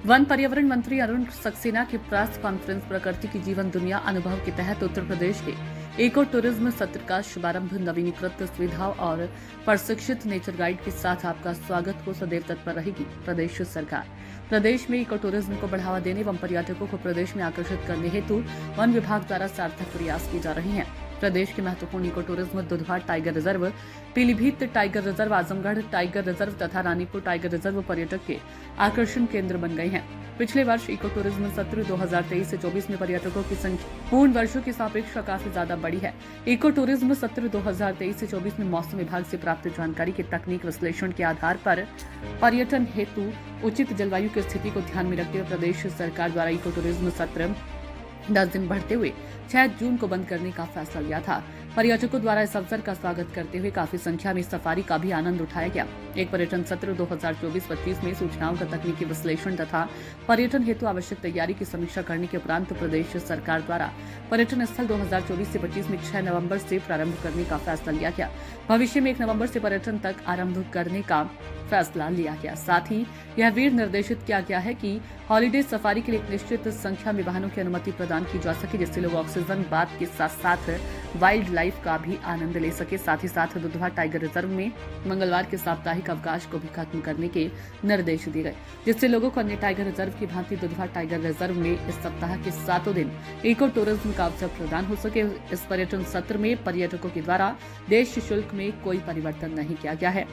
One पर्यावरण मंत्री अरुण सक्सेना की प्रेस कॉन्फ्रेंस प्रकृति की जीवन दुनिया अनुभव के तहत उत्तर प्रदेश के इको टूरिज्म सत्र का शुभारंभ। नवीनीकृत सुविधाओं और प्रशिक्षित नेचर गाइड के साथ आपका स्वागत को सदैव तत्पर रहेगी प्रदेश सरकार। प्रदेश में इको टूरिज्म को बढ़ावा देने एवं पर्यटकों को प्रदेश में आकर्षित करने हेतु वन विभाग द्वारा सार्थक प्रयास किए जा रहे हैं। प्रदेश के महत्वपूर्ण eco tourism Dudhwa tiger reserve, Pilibhit tiger reserve, Azamgarh tiger reserve तथा रानीपुर टाइगर रिजर्व पर्यटक के आकर्षण केंद्र बन गए हैं। पिछले वर्ष इको टूरिज्म सत्र 2023 से 24 में पर्यटकों की संख्या पूर्ण वर्षों की सापेक्ष काफी ज्यादा बढ़ी है। इको टूरिज्म सत्र 2023 से 24 में मौसम विभाग से प्राप्त जानकारी के तकनीक विश्लेषण के आधार पर पर्यटन हेतु उचित जलवायु की स्थिति को ध्यान में रखते हुए प्रदेश सरकार द्वारा इको टूरिज्म सत्र 10 दिन बढ़ते हुए 6 जून को बंद करने का फैसला लिया था। पर्यटकों द्वारा इस अवसर का स्वागत करते हुए काफी संख्या में सफारी का भी आनंद उठाया गया। एक पर्यटन सत्र 2024-25 में सूचनाओं का तकनीकी विश्लेषण तथा पर्यटन हेतु आवश्यक तैयारी की समीक्षा करने के उपरांत प्रदेश सरकार द्वारा पर्यटन स्थल 2024 से 25 में 6 नवंबर से प्रारंभ करने का फैसला लिया गया। भविष्य में 1 नवंबर से पर्यटन तक आरंभ करने का फैसला लिया गया। साथ ही यह भी निर्देशित किया गया है कि हॉलीडे सफारी के लिए एक निश्चित संख्या में वाहनों की अनुमति प्रदान की जा सके, जिससे लोग ऑक्सीजन बात के साथ साथ वाइल्ड लाइफ का भी आनंद ले सके। साथ ही साथ दुधवा टाइगर रिजर्व में मंगलवार के साप्ताहिक अवकाश को भी खत्म करने के निर्देश दिए गए, जिससे लोगों को अन्य टाइगर रिजर्व की भांति दुधवा टाइगर रिजर्व में इस सप्ताह के 7 दिन इको टूरिज्म का अवसर प्रदान हो सके। इस पर्यटन सत्र में पर्यटकों के द्वारा देश शुल्क में कोई परिवर्तन नहीं किया गया है,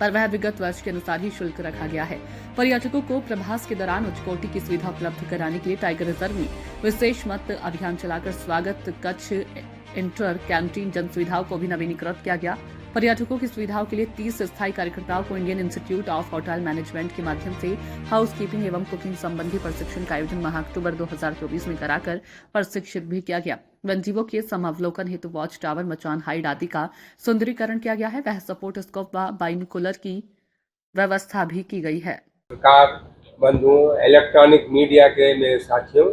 पर वह विगत वर्ष के अनुसार ही शुल्क रखा गया है। पर्यटकों को प्रवास के दौरान उच्च कोटि की सुविधा उपलब्ध कराने के लिए टाइगर रिजर्व में विशेष मत अभियान चलाकर स्वागत कक्ष, इंटर कैंटीन जन सुविधाओं को भी नवीनीकृत किया गया। पर्यटकों की सुविधाओं के लिए 30 स्थायी कार्यकर्ताओं को Indian institute of hotel management के माध्यम से हाउस कीपिंग एवं कुकिंग संबंधी प्रशिक्षण का आयोजन माह अक्टूबर 2024 में कराकर प्रशिक्षित भी किया गया। वन्यजीवों के समावलोकन हेतु वॉच टावर, मचान हाइड आदि का सुंदरीकरण किया गया है। वह सपोर्ट स्कोप व बाइनोकुलर की व्यवस्था भी की गई है। सरकार बंधुओं, इलेक्ट्रॉनिक मीडिया के मेरे साथियों,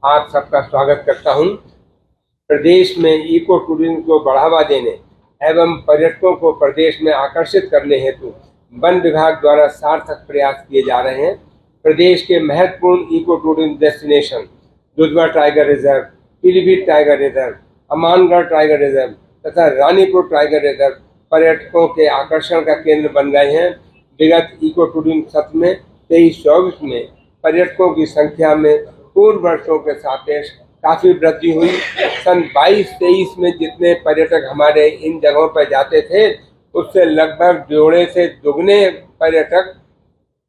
आप सबका स्वागत करता हूं। प्रदेश में इको टूरिज्म को बढ़ावा देने एवं पर्यटकों को प्रदेश में आकर्षित करने हेतु वन विभाग द्वारा सार्थक प्रयास किए जा रहे हैं। प्रदेश के महत्वपूर्ण eco tourism destination Dudhwa tiger reserve, Pilibhit tiger reserve, Amangarh tiger reserve तथा रानीपुर टाइगर रिजर्व पर्यटकों के आकर्षण का केंद्र बन गए हैं। विगत इको टूरिज्म सत्र में 23-24 में पर्यटकों की संख्या में पूर्व वर्षों के सापेक्ष काफ़ी वृद्धि हुई। सन 22-23 में जितने पर्यटक हमारे इन जगहों पर जाते थे, उससे लगभग जोड़े से दुगने पर्यटक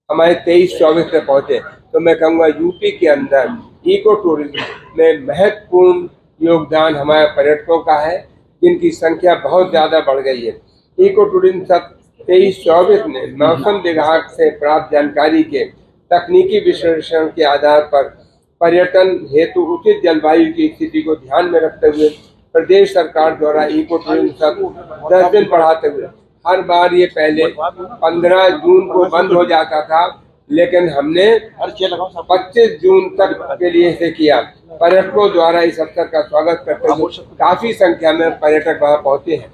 हमारे 23-24 में पहुँचे। तो मैं कहूँगा यूपी के अंदर इको टूरिज्म में महत्वपूर्ण योगदान हमारे पर्यटकों का है, जिनकी संख्या बहुत ज़्यादा बढ़ गई है। इको टूरिज्म सत्र 23-24 में मौसम विभाग से प्राप्त जानकारी के तकनीकी विश्लेषण के आधार पर पर्यटन हेतु उचित जलवायु की स्थिति को ध्यान में रखते हुए प्रदेश सरकार द्वारा इको टूरिज्म सत्र 10 दिन बढ़ाते हुए, हर बार ये पहले 15 जून को बंद हो जाता था, लेकिन हमने 25 जून तक के लिए इसे किया। पर्यटकों द्वारा इस अवसर का स्वागत करते हुए काफी संख्या में पर्यटक वहां पहुंचे हैं।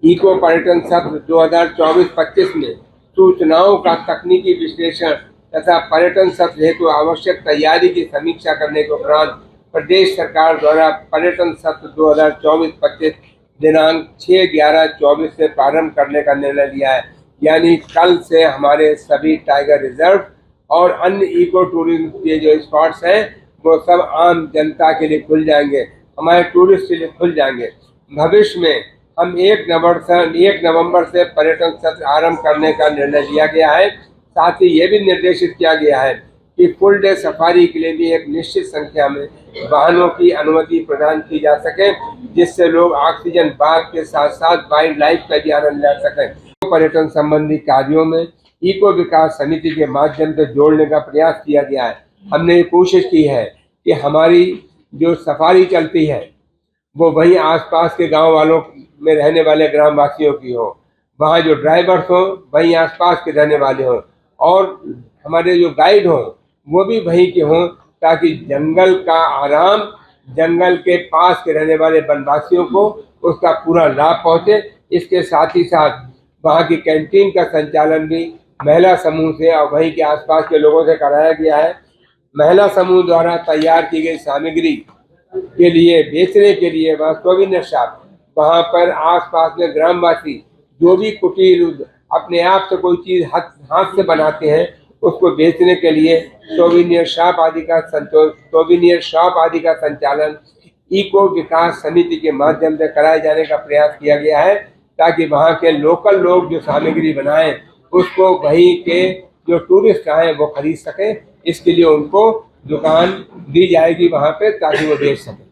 इको पर्यटन सत्र 2024-25 में सूचनाओं का तकनीकी विश्लेषण तथा पर्यटन सत्र हेतु आवश्यक तैयारी की समीक्षा करने के उपरांत प्रदेश सरकार द्वारा पर्यटन सत्र 2024-25 दिनांक 6/11/24 से प्रारंभ करने का निर्णय लिया है। यानी कल से हमारे सभी टाइगर रिजर्व और अन्य इको टूरिज्म के जो स्पॉट्स हैं वो सब आम जनता के लिए खुल जाएंगे, हमारे टूरिस्ट के लिए खुल जाएंगे। भविष्य में हम 1 नवंबर से पर्यटन सत्र आरंभ करने का निर्णय लिया गया है। साथ ही ये भी निर्देशित किया गया है कि फुल डे सफारी के लिए भी एक निश्चित संख्या में वाहनों की अनुमति प्रदान की जा सके, जिससे लोग ऑक्सीजन बाग के साथ साथ वाइल्ड लाइफ का भी आनंद ले सकें। पर्यटन संबंधी कार्यों में इको विकास समिति के माध्यम से जोड़ने का प्रयास किया गया है। हमने ये कोशिश की है कि हमारी जो सफारी चलती है वो वहीं आसपास के गांव वालों में रहने वाले ग्रामवासियों की हो, वहाँ जो ड्राइवर्स हो वहीं आसपास के रहने वाले हों, और हमारे जो गाइड हों वो भी वहीं के हों, ताकि जंगल का आराम, जंगल के पास के रहने वाले वनवासियों को उसका पूरा लाभ पहुँचे। इसके साथ ही साथ वहाँ की कैंटीन का संचालन भी महिला समूह से और वहीं के आसपास के लोगों से कराया गया है। महिला समूह द्वारा तैयार की गई सामग्री के लिए बेचने के लिए वह सोविनियर शॉप, वहां पर आसपास में ग्रामवासी जो भी कुटीर अपने आप से कोई चीज हाथ से बनाते हैं उसको बेचने के लिए सोविनियर शॉप आदि का संचालन इको विकास समिति के माध्यम से कराए जाने का प्रयास किया गया है, ताकि वहाँ के लोकल लोग जो सामग्री बनाएं उसको वहीं के जो टूरिस्ट आए वो खरीद सकें। इसके लिए उनको दुकान दी जाएगी वहाँ पे, ताकि वो बेच सकें।